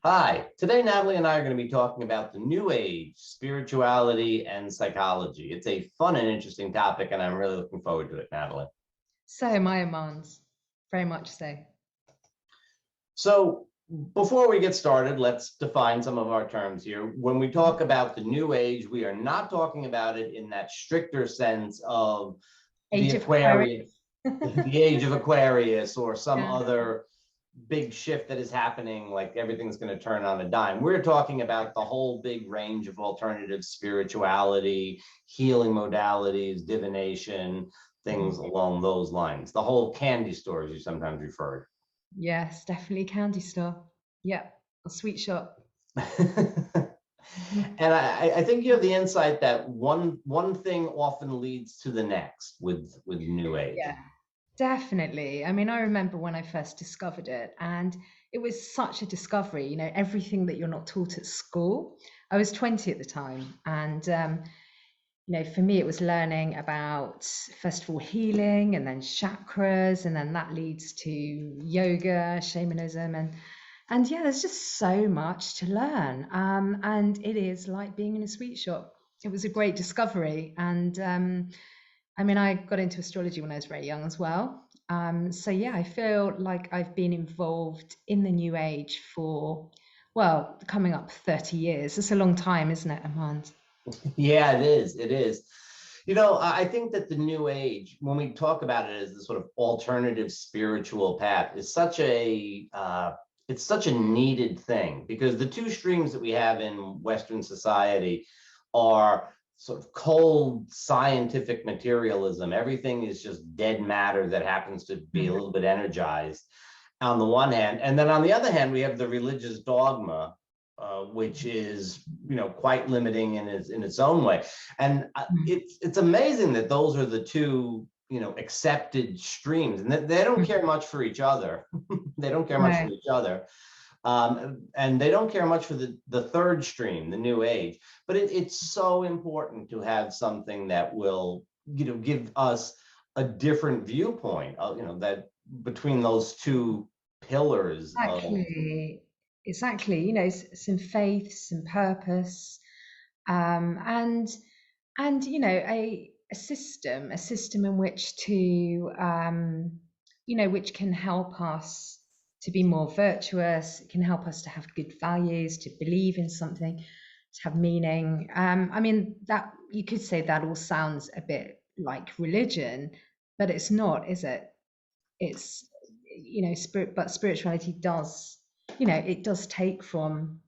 Hi, today Natalie and I are going to be talking about the New Age, spirituality, and psychology. It's a fun and interesting topic, and I'm really looking forward to it, Natalie. So, my Armand, very much so. So, before we get started, let's define some of our terms here. When we talk about the New Age, we are not talking about it in that stricter sense of the Age of Aquarius, Aquarius. the age of Aquarius, or some Yeah. other big shift that is happening, like everything's going to turn on a dime. We're talking about the whole big range of alternative spirituality, healing modalities, divination, things along those lines. The whole candy store, as you sometimes refer Yes, definitely candy store. Yep, a sweet shop. to. And I think you have the insight that one thing often leads to the next with New Age. Yeah, definitely. I mean, I remember when I first discovered it, and it was such a discovery, everything that you're not taught at school. I was 20 at the time, and for me, it was learning about, first of all, healing and then chakras, and then that leads to yoga, shamanism, and yeah, there's just so much to learn. And it is like being in a sweet shop. It was a great discovery. And I mean, I got into astrology when I was very young as well. So yeah, I feel like I've been involved in the new age for, well, coming up 30 years. It's a long time, isn't it, Armand? Yeah, it is. It is. I think that the New Age, when we talk about it as the sort of alternative spiritual path, is such a it's such a needed thing, because the two streams that we have in Western society are sort of cold scientific materialism. Everything is just dead matter that happens to be a little bit energized on the one hand, and then on the other hand, we have the religious dogma, which is quite limiting in its own way. And it's amazing that those are the two accepted streams, and they don't care much for each other. They don't care much for Right. each other. And they don't care much for the third stream, the New Age. But it's so important to have something that will give us a different viewpoint, that between those two pillars of. Exactly. Exactly. Some faith, some purpose, and a system in which to which can help us to be more virtuous. It can help us to have good values, to believe in something, to have meaning. I mean, that you could say that all sounds a bit like religion, but it's not, is it? It's but spirituality does, it does take from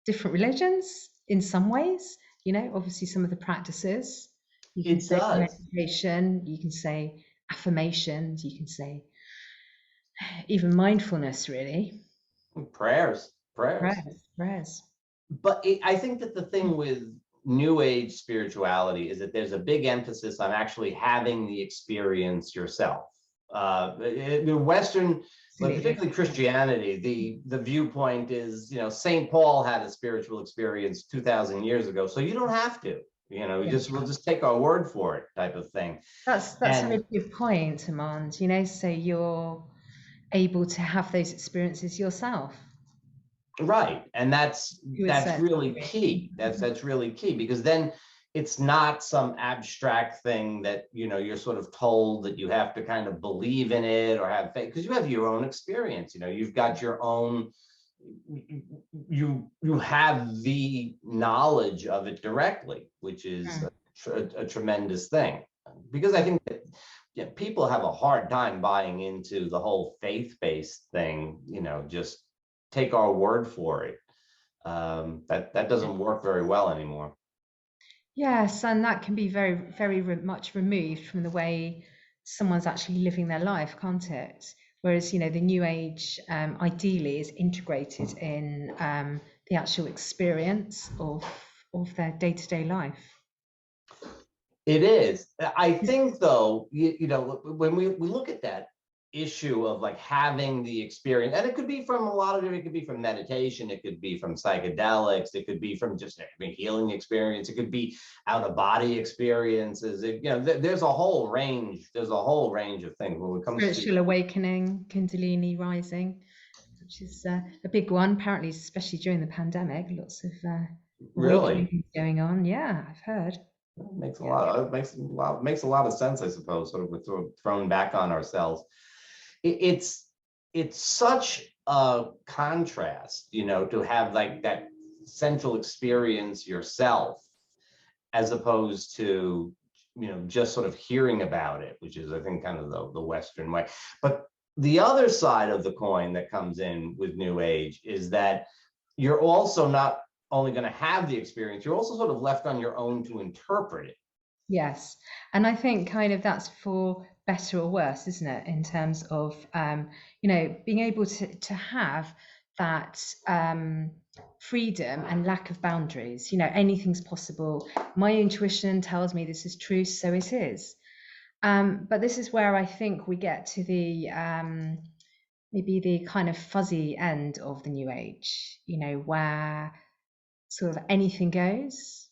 different religions in some ways. Obviously some of the practices, you can It say does. meditation, you can say affirmations, you can say even mindfulness, really. Prayers. Prayers. But I think that the thing with New Age spirituality is that there's a big emphasis on actually having the experience yourself. The Western, but Absolutely. particularly Christianity, the viewpoint is, Saint Paul had a spiritual experience 2,000 years ago, so you don't have to. Yeah. We'll just take our word for it, type of thing. That's a And really good point, Amand. So you're able to have those experiences yourself right, and that's to a that's certain really degree. key. That's really key, because then it's not some abstract thing that you're sort of told that you have to kind of believe in it or have faith, because you have your own experience. You've got your own. You have the knowledge of it directly, which is a tremendous thing. Because I think that people have a hard time buying into the whole faith-based thing. Just take our word for it. That doesn't work very well anymore. Yes, and that can be very, very much removed from the way someone's actually living their life, can't it? Whereas, the new age ideally is integrated in the actual experience of their day-to-day life. It is. I think, though, when we look at that issue of like having the experience, and it could be from a lot of different, it could be from meditation, it could be from psychedelics, it could be from just having healing experience, it could be out of body experiences. There's a whole range. There's a whole range of things when it comes to. Spiritual awakening, Kundalini rising. which is a big one. Apparently, especially during the pandemic, lots of Really? awakening going on. Yeah, I've heard. Makes a Yeah. lot of, makes a lot of sense, I suppose, sort of with thrown back on ourselves. It's such a contrast, to have like that central experience yourself, as opposed to, just sort of hearing about it, which is, I think, kind of the Western way. But the other side of the coin that comes in with New Age is that you're also not only going to have the experience, you're also sort of left on your own to interpret it. Yes, and I think kind of that's for better or worse, isn't it? In terms of being able to have that freedom and lack of boundaries. Anything's possible. My intuition tells me this is true, so it is. But this is where I think we get to the maybe the kind of fuzzy end of the New Age, where sort of anything goes,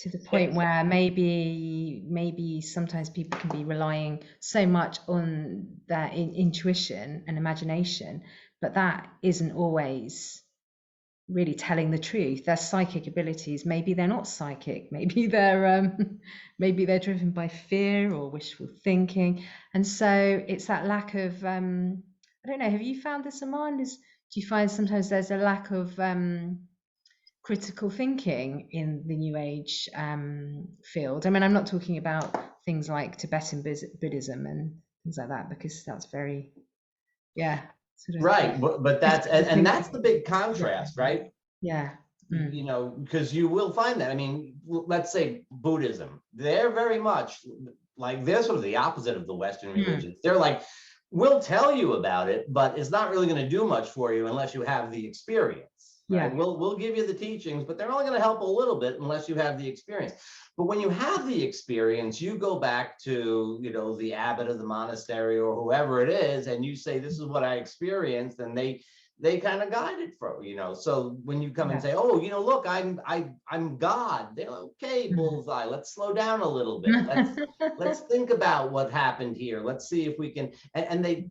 to the point where maybe sometimes people can be relying so much on their intuition and imagination, but that isn't always really telling the truth. Their psychic abilities, maybe they're not psychic, maybe they're driven by fear or wishful thinking. And so it's that lack of I don't know, have you found this, Armand? Do you find sometimes there's a lack of critical thinking in the New Age field? I mean, I'm not talking about things like Tibetan Buddhism and things like that, because that's very, sort of Right, but that's the big contrast, right? Yeah. Because you will find that. I mean, let's say Buddhism, they're very much like, they're sort of the opposite of the Western religions. They're like, we'll tell you about it, but it's not really going to do much for you unless you have the experience. Right? Yeah. We'll give you the teachings, but they're only going to help a little bit unless you have the experience. But when you have the experience, you go back to, the abbot of the monastery or whoever it is, and you say, this is what I experienced, and they kind of guide it for, So when you come and say, oh, look, I'm God, they're like, okay, bullseye, let's slow down a little bit. Let's think about what happened here. Let's see if we can, and they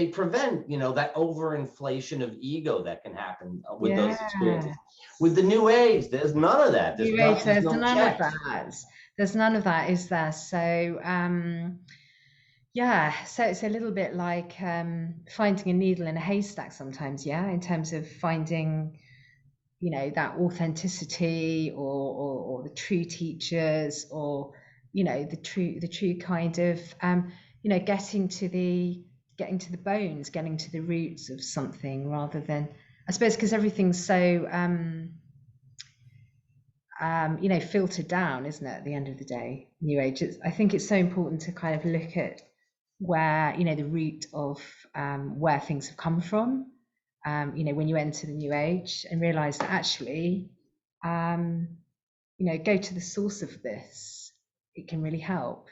prevent, that overinflation of ego that can happen with those experiences. With the New Age, there's none of that. New Age, there's no none checks. of that. There's none of that, is there? So so it's a little bit like finding a needle in a haystack sometimes, in terms of finding, that authenticity or the true teachers, or the true kind of getting to the bones, getting to the roots of something, rather than, I suppose, because everything's so filtered down, isn't it, at the end of the day, New Age. I think it's so important to kind of look at where, the root of where things have come from, when you enter the New Age, and realize that actually, go to the source of this. It can really help.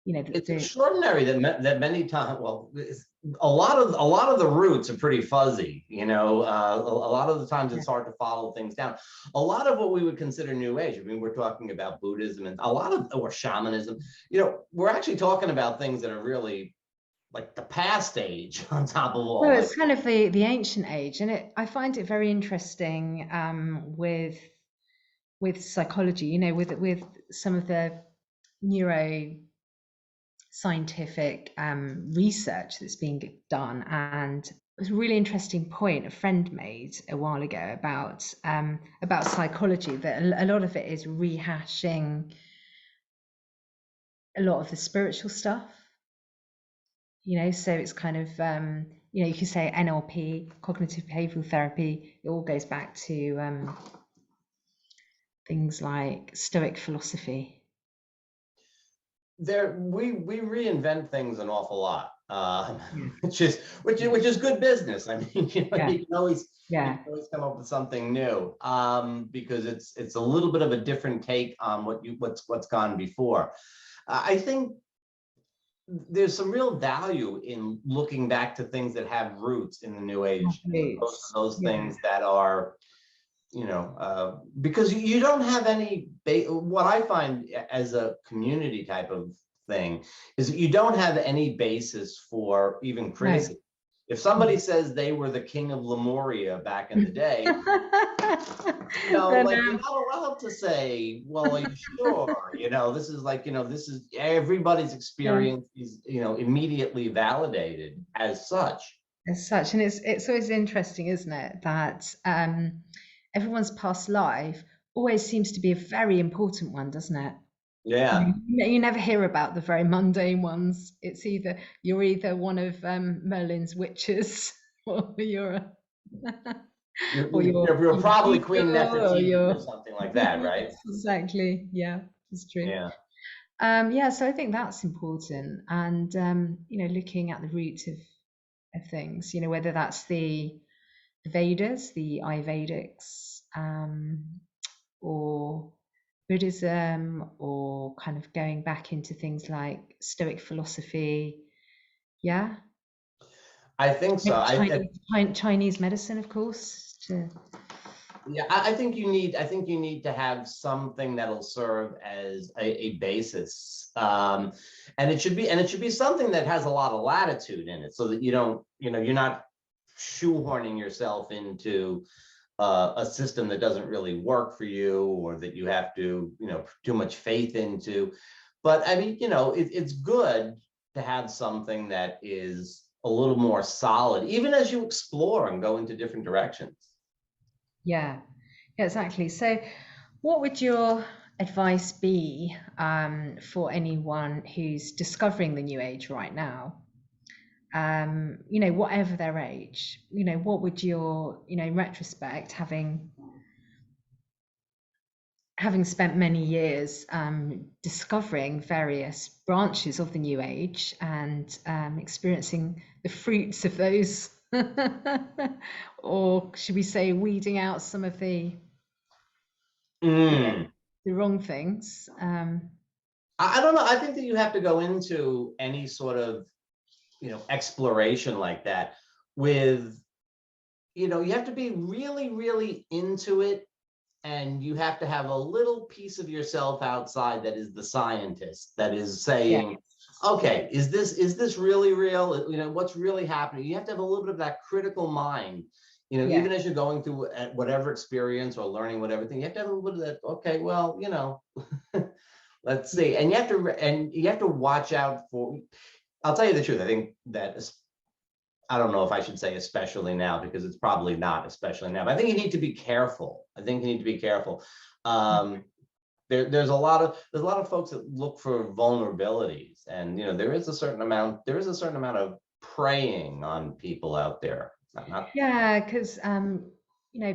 It's extraordinary that many times, well, a lot of the roots are pretty fuzzy. A lot of the times it's hard to follow things down. A lot of what we would consider New Age, I mean, we're talking about Buddhism and or shamanism. We're actually talking about things that are really like the past age on top of all. Well, it's kind of the ancient age, and I find it very interesting with psychology. With some of the neuroscientific research that's being done. And it was a really interesting point a friend made a while ago about psychology, that a lot of it is rehashing a lot of the spiritual stuff. So it's kind of you can say NLP, cognitive behavioral therapy. It all goes back to things like Stoic philosophy. We reinvent things an awful lot, which is good business. I mean, you can always come up with something new, because it's a little bit of a different take on what's gone before. I think there's some real value in looking back to things that have roots in the New Age, those things that are, because you don't have any, what I find as a community type of thing is that you don't have any basis for even criticism. If somebody says they were the king of Lemuria back in the day, Then, like you're not allowed to say, well, are you sure? This is like, this is everybody's yeah, experience is, immediately validated as such. as such, and it's always interesting, isn't it, that everyone's past life always seems to be a very important one, doesn't it? Yeah. You never hear about the very mundane ones. It's you're either one of Merlin's witches, or You're, or you're you're probably Queen evil, or Nefertiti or you're something like that, right? exactly, yeah, it's true. Yeah. Yeah, so I think that's important, and looking at the root of things, whether that's the Vedas, the Ayurvedics, or Buddhism, or kind of going back into things like Stoic philosophy. Yeah, I think so. Chinese medicine, of course. Yeah, I think you need to have something that'll serve as a basis. And it should be something that has a lot of latitude in it, so that you don't, you're not shoehorning yourself into a system that doesn't really work for you, or that you have to, too much faith into. But I mean, it's good to have something that is a little more solid, even as you explore and go into different directions. Yeah, yeah, exactly. So, what would your advice be for anyone who's discovering the new age right now? Whatever their age, what would your, in retrospect, having spent many years discovering various branches of the new age and experiencing the fruits of those, or should we say, weeding out some of Mm. the wrong things. I don't know. I think that you have to go into any sort of, exploration like that with, you have to be really, really into it. And you have to have a little piece of yourself outside that is the scientist, that is Yeah, saying, okay, is this really real? What's really happening? You have to have a little bit of that critical mind, yeah, even as you're going through whatever experience or learning whatever thing, you have to have a little bit of that, okay, well, let's see. And you have to watch out for, I'll tell you the truth. I think that I don't know if I should say especially now, because it's probably not especially now, but I think you need to be careful. I think you need to be careful. There's a lot of folks that look for vulnerabilities, and there is a certain amount of preying on people out there. Not yeah, because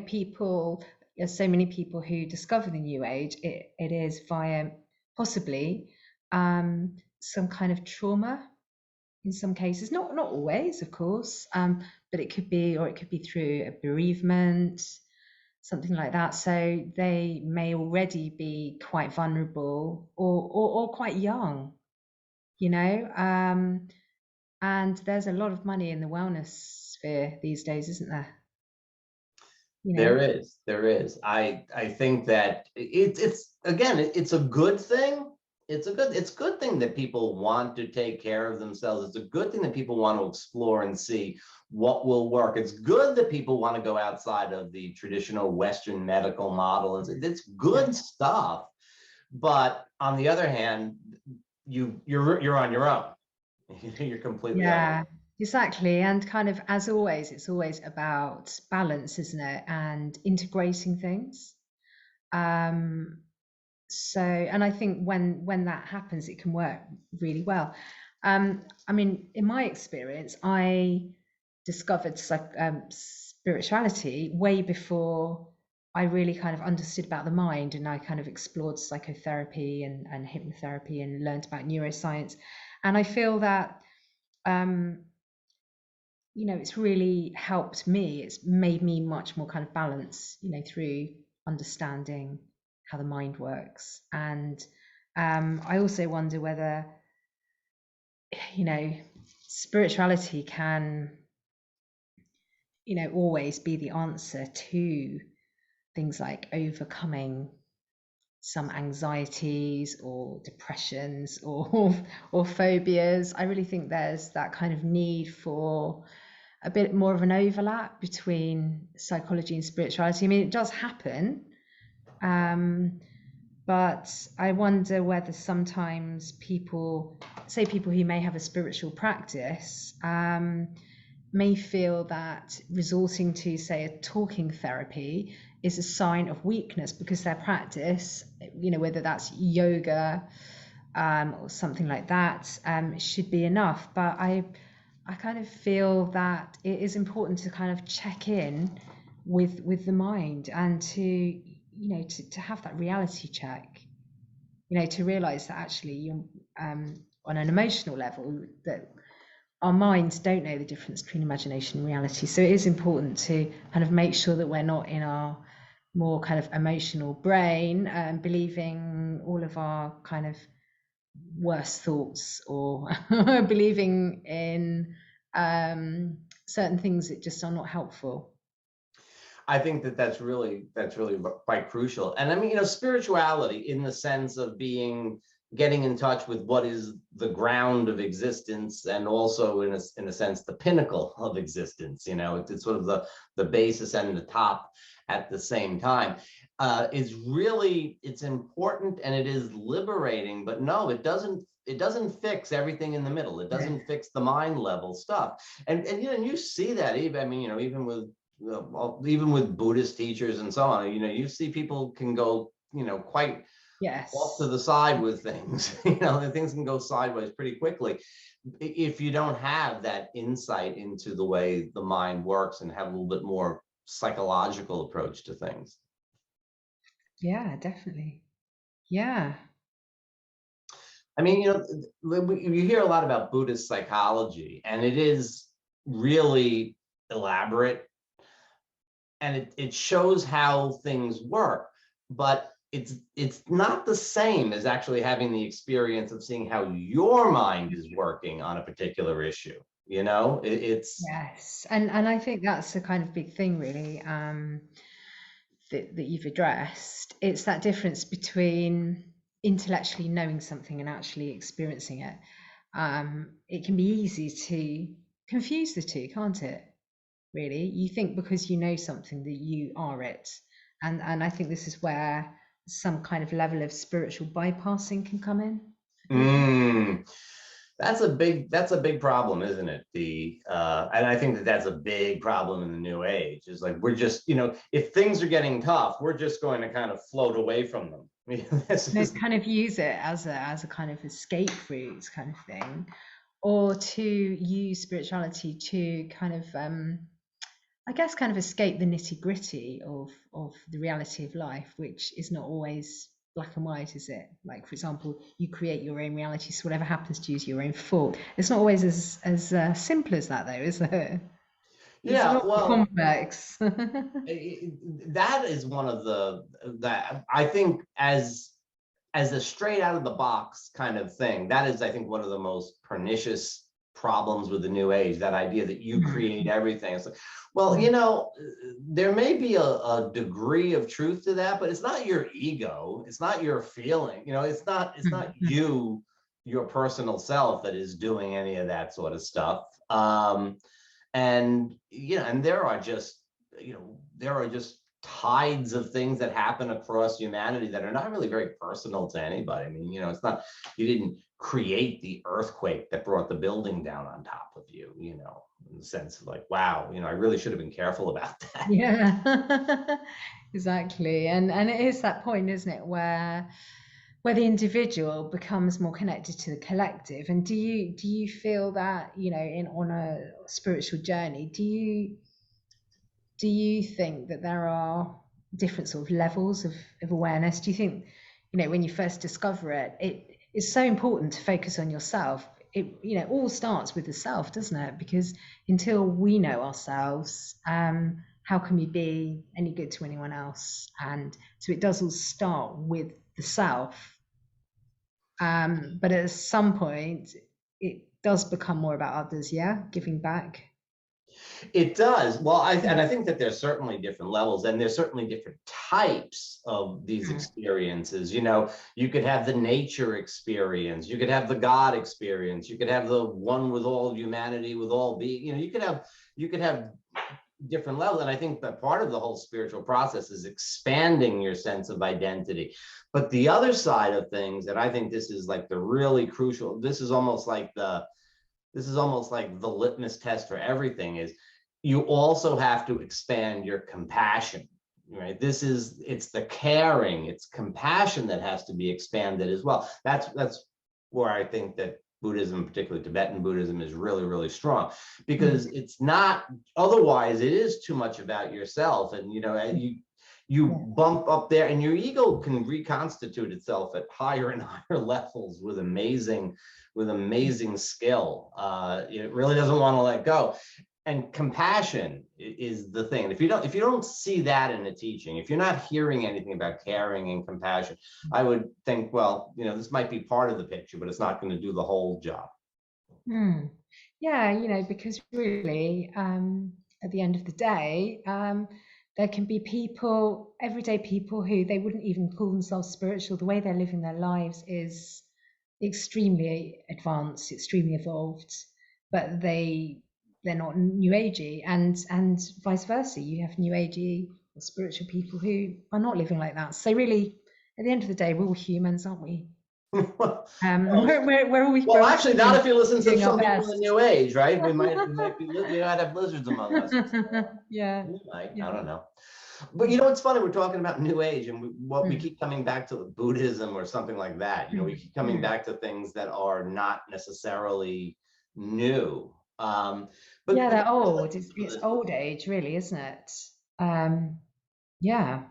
people, there's so many people who discover the new age. It is via possibly some kind of trauma in some cases, not always, of course, but it could be, or it could be through a bereavement, something like that. So they may already be quite vulnerable, or quite young, you know. And there's a lot of money in the wellness sphere these days, isn't there? You know, There is. I think that it's again, it's a good thing. It's good thing that people want to take care of themselves. It's a good thing that people want to explore and see what will work. It's good that people want to go outside of the traditional Western medical model. It's yeah. good stuff. But on the other hand, you're on your own. You're completely on your Yeah, exactly. And kind of, as always, it's always about balance, isn't it? And integrating things. Um, and I think when that happens, it can work really well. I mean, in my experience, I discovered spirituality way before I really kind of understood about the mind, and I kind of explored psychotherapy and hypnotherapy and learned about neuroscience. And I feel that um, it's really helped me. It's made me much more kind of balanced, through understanding how the mind works. And I also wonder whether, you know, spirituality can, always be the answer to things like overcoming some anxieties or depressions or or phobias. I really think there's that kind of need for a bit more of an overlap between psychology and spirituality. I mean, it does happen, but I wonder whether sometimes people, say people who may have a spiritual practice, may feel that resorting to, say, a talking therapy is a sign of weakness because their practice, whether that's yoga or something like that, should be enough. But I kind of feel that it is important to kind of check in with the mind and to have that reality check, to realize that actually you're on an emotional level, that our minds don't know the difference between imagination and reality. So it is important to kind of make sure that we're not in our more kind of emotional brain, believing all of our kind of worst thoughts, or believing in certain things that just are not helpful. I think that that's really quite crucial. And I mean, spirituality in the sense of getting in touch with what is the ground of existence, and also in a sense the pinnacle of existence. It's sort of the basis and the top at the same time. It's important and it is liberating, but no, it doesn't fix everything in the middle. It doesn't fix the mind level stuff. And you see that even with Buddhist teachers and so on, you see people can go, quite off to Yes. the side with things. Things can go sideways pretty quickly if you don't have that insight into the way the mind works and have a little bit more psychological approach to things. Yeah, definitely. Yeah. I mean, you hear a lot about Buddhist psychology, and it is really elaborate, and it shows how things work, but it's not the same as actually having the experience of seeing how your mind is working on a particular issue. It's Yes. And I think that's a kind of big thing, really, that you've addressed. It's that difference between intellectually knowing something and actually experiencing it. It can be easy to confuse the two, can't it? Really, you think because you know something that you are it, and I think this is where some kind of level of spiritual bypassing can come in, I think. mm, that's a big problem, isn't it? And I think that that's a big problem in the new age, is like we're just, if things are getting tough, we're just going to kind of float away from them. This They is kind of use it as a kind of escape route kind of thing, or to use spirituality to kind of I guess kind of escape the nitty-gritty of the reality of life, which is not always black and white, is it? Like, for example, you create your own reality, so whatever happens to you is your own fault. It's not always as simple as that, though, is it? It's a yeah, lot more well, complex. that is one of that I think, as a straight out of the box kind of thing, that is, I think, one of the most pernicious problems with the new age, that idea that you create everything. It's like, well, there may be a degree of truth to that, but it's not your ego, it's not your feeling, it's not you, your personal self, that is doing any of that sort of stuff. And there are just tides of things that happen across humanity that are not really very personal to anybody. I mean, it's not, you didn't create the earthquake that brought the building down on top of you, in the sense of like, wow, I really should have been careful about that. Yeah, exactly. And it is that point, isn't it, where the individual becomes more connected to the collective. And do you feel that, in on a spiritual journey, do you think that there are different sort of levels of awareness? Do you think, when you first discover it, it is so important to focus on yourself? It, all starts with the self, doesn't it? Because until we know ourselves, how can we be any good to anyone else? And so it does all start with the self. But at some point, it does become more about others, yeah, giving back. It does. Well, and I think that there's certainly different levels, and there's certainly different types of these Mm. experiences. You know, you could have the nature experience, you could have the God experience, you could have the one with all humanity, with all being. You know, you could have different levels. And I think that part of the whole spiritual process is expanding your sense of identity. But the other side of things, and I think this is like the really crucial, this is almost like the litmus test for everything, is you also have to expand your compassion, right? It's the caring, it's compassion that has to be expanded as well. That's where I think that Buddhism, particularly Tibetan Buddhism, is really, really strong, because Mm. it's not, otherwise it is too much about yourself. And you Yeah. bump up there, and your ego can reconstitute itself at higher and higher levels with amazing skill. It really doesn't want to let go. And compassion is the thing. If you don't see that in a teaching, if you're not hearing anything about caring and compassion, I would think, well, this might be part of the picture, but it's not going to do the whole job. Mm. Yeah, because really, at the end of the day, there can be people, everyday people, who they wouldn't even call themselves spiritual. The way they're living their lives is extremely advanced, extremely evolved, but they're not new agey, and vice versa. You have new agey or spiritual people who are not living like that. So really, at the end of the day, we're all humans, aren't we? well, We're well, all actually, not humans if you listen to doing our some people in best. New Age, right? We might have lizards among us. Yeah, We might, I yeah. don't know. But it's funny, we're talking about New Age, and we Mm, keep coming back to Buddhism or something like that. We mm, keep coming mm. back to things that are not necessarily new. But Yeah, but they're old. there's It's old age, really, isn't it? Um, yeah,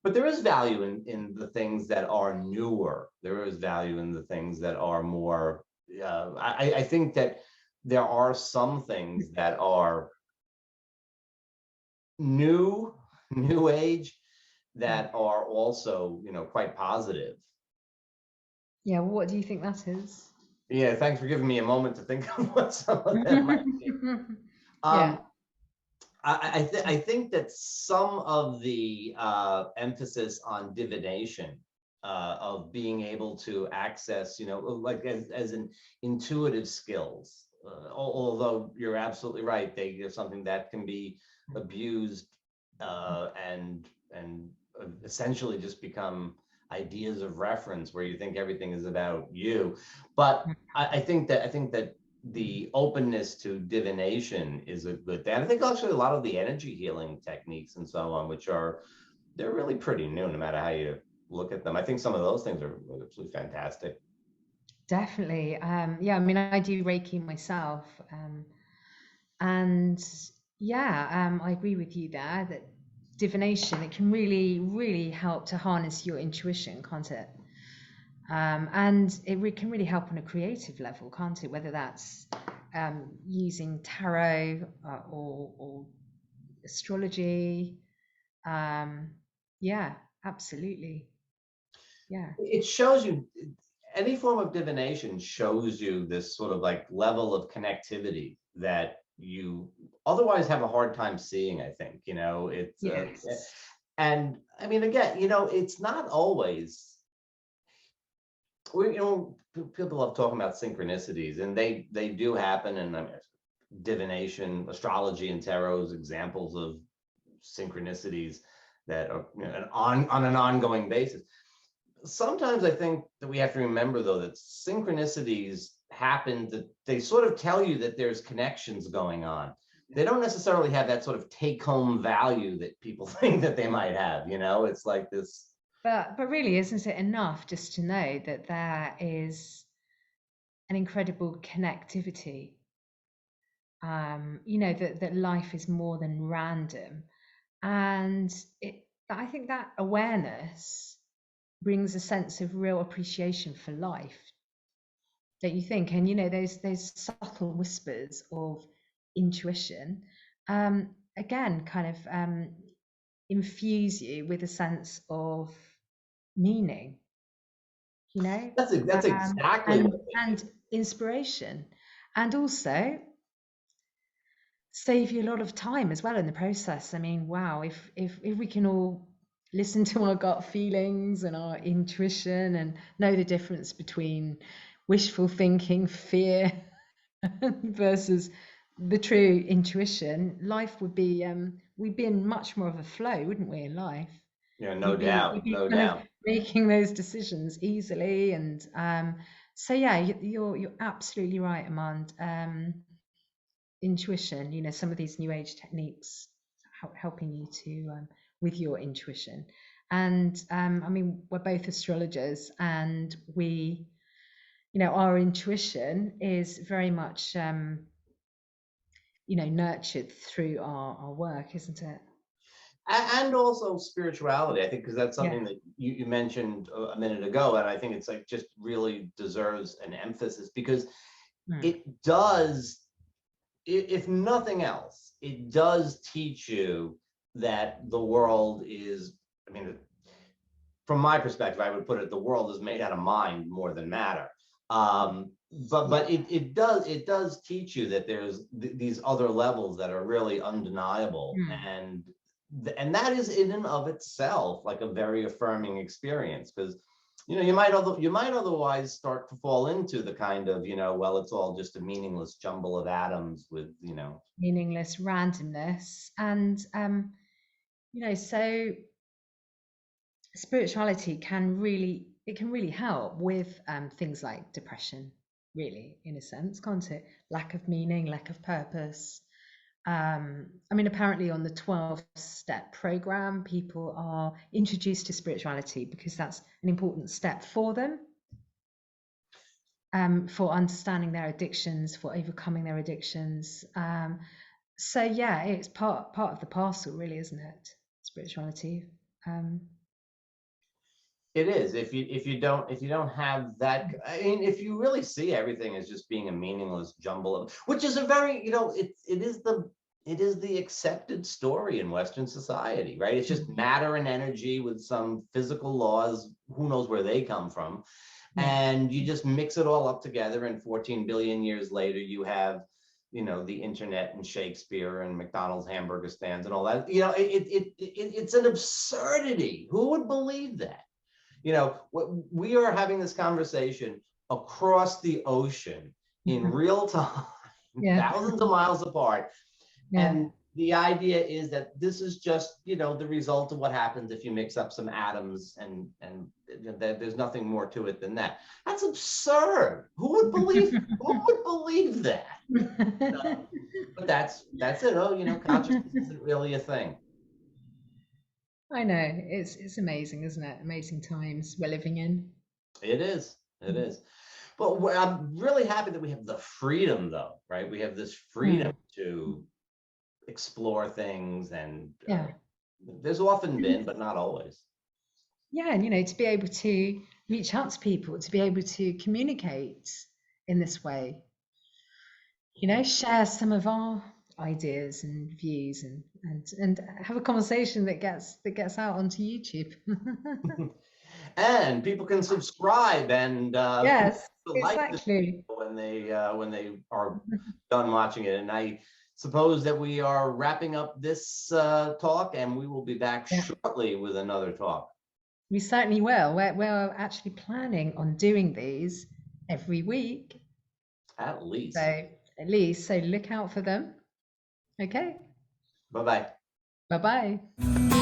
but there is value in the things that are newer. There is value in the things that are more. I think that there are some things that are new, new age, mm. that are also quite positive. Yeah. What do you think that is? Yeah, thanks for giving me a moment to think of what some of them might be. Yeah. Um, I think that some of the emphasis on divination, of being able to access, like as an intuitive skills, although you're absolutely right, they are something that can be abused, and essentially just become ideas of reference where you think everything is about you. But I think that the openness to divination is a good thing. I think actually a lot of the energy healing techniques and so on, they're really pretty new, no matter how you look at them. I think some of those things are absolutely fantastic. Definitely. Yeah, I mean, I do Reiki myself. And yeah, I agree with you there that divination, it can really, really help to harness your intuition, can't it? And can really help on a creative level, can't it? Whether that's using tarot, or astrology. Um, yeah, absolutely. Yeah. It shows you, any form of divination shows you this sort of like level of connectivity that you otherwise have a hard time seeing. I think, it's Yes. and I mean, again, it's not always, people love talking about synchronicities, and they do happen. And I mean, divination, astrology, and tarot is examples of synchronicities that are, on an ongoing basis. Sometimes I think that we have to remember, though, that synchronicities happen, that they sort of tell you that there's connections going on. They don't necessarily have that sort of take home value that people think that they might have. It's like this. But really, isn't it enough just to know that there is an incredible connectivity? That life is more than random. And I think that awareness brings a sense of real appreciation for life, don't you think? And those subtle whispers of intuition, again, kind of infuse you with a sense of meaning, you know, That's exactly what and they do. inspiration. And also, save you a lot of time as well in the process. I mean, wow, if we can all listen to our gut feelings and our intuition and know the difference between wishful thinking, fear versus the true intuition, life would be we'd be in much more of a flow, wouldn't we, in life? Yeah, no We'd doubt, be no kind of doubt. making those decisions easily. And so yeah, you're absolutely right, Armand. Intuition, you know, some of these new age techniques helping you to with your intuition. And I mean, we're both astrologers, and we, you know, our intuition is very much you know, nurtured through our work, isn't it? And also spirituality, I think, because that's Yeah. something that you mentioned a minute ago, and I think it's like just really deserves an emphasis because Mm. it does, if nothing else, it does teach you that the world is, I mean, from my perspective, I would put it, the world is made out of mind more than matter. But Yeah. it does teach you that there's these other levels that are really undeniable, Mm. and that is in and of itself like a very affirming experience, because you might otherwise start to fall into the kind of, well, it's all just a meaningless jumble of atoms with, Meaningless randomness. And you know, so spirituality can really, it can really help with things like depression, really, in a sense, can't it? Lack of meaning, lack of purpose. I mean, apparently on the 12-step program, people are introduced to spirituality because that's an important step for them, for understanding their addictions, for overcoming their addictions. So yeah, it's part of the parcel, really, isn't it? Spirituality. Um, it is. If you don't have that, I mean, if you really see everything as just being a meaningless jumble of, which is a very, it is the accepted story in Western society, right? It's just mm, matter and energy with some physical laws, who knows where they come from, yeah. and you just mix it all up together, and 14 billion years later you have, the internet and Shakespeare and McDonald's hamburger stands and all that. It's an absurdity. Who would believe that? We are having this conversation across the ocean in real time, Yeah. thousands of miles apart. Yeah. And the idea is that this is just, the result of what happens if you mix up some atoms, and there's nothing more to it than that. That's absurd. Who would believe that? But that's it. Oh, consciousness isn't really a thing. I know. It's amazing, isn't it? Amazing times we're living in. It is. It is. But I'm really happy that we have the freedom, though, right? We have this freedom Mm. to explore things, and Yeah. there's often been, but not always. Yeah, and you know, to be able to reach out to people, to be able to communicate in this way, you know, share some of our ideas and views, and have a conversation that gets out onto YouTube. And people can subscribe and Yes, like the exactly. when they are done watching it. And I suppose that we are wrapping up this talk, and we will be back Yeah, shortly with another talk, we certainly will. We're actually planning on doing these every week. at So least. at least, so look out for them. Okay. Bye bye. Bye bye.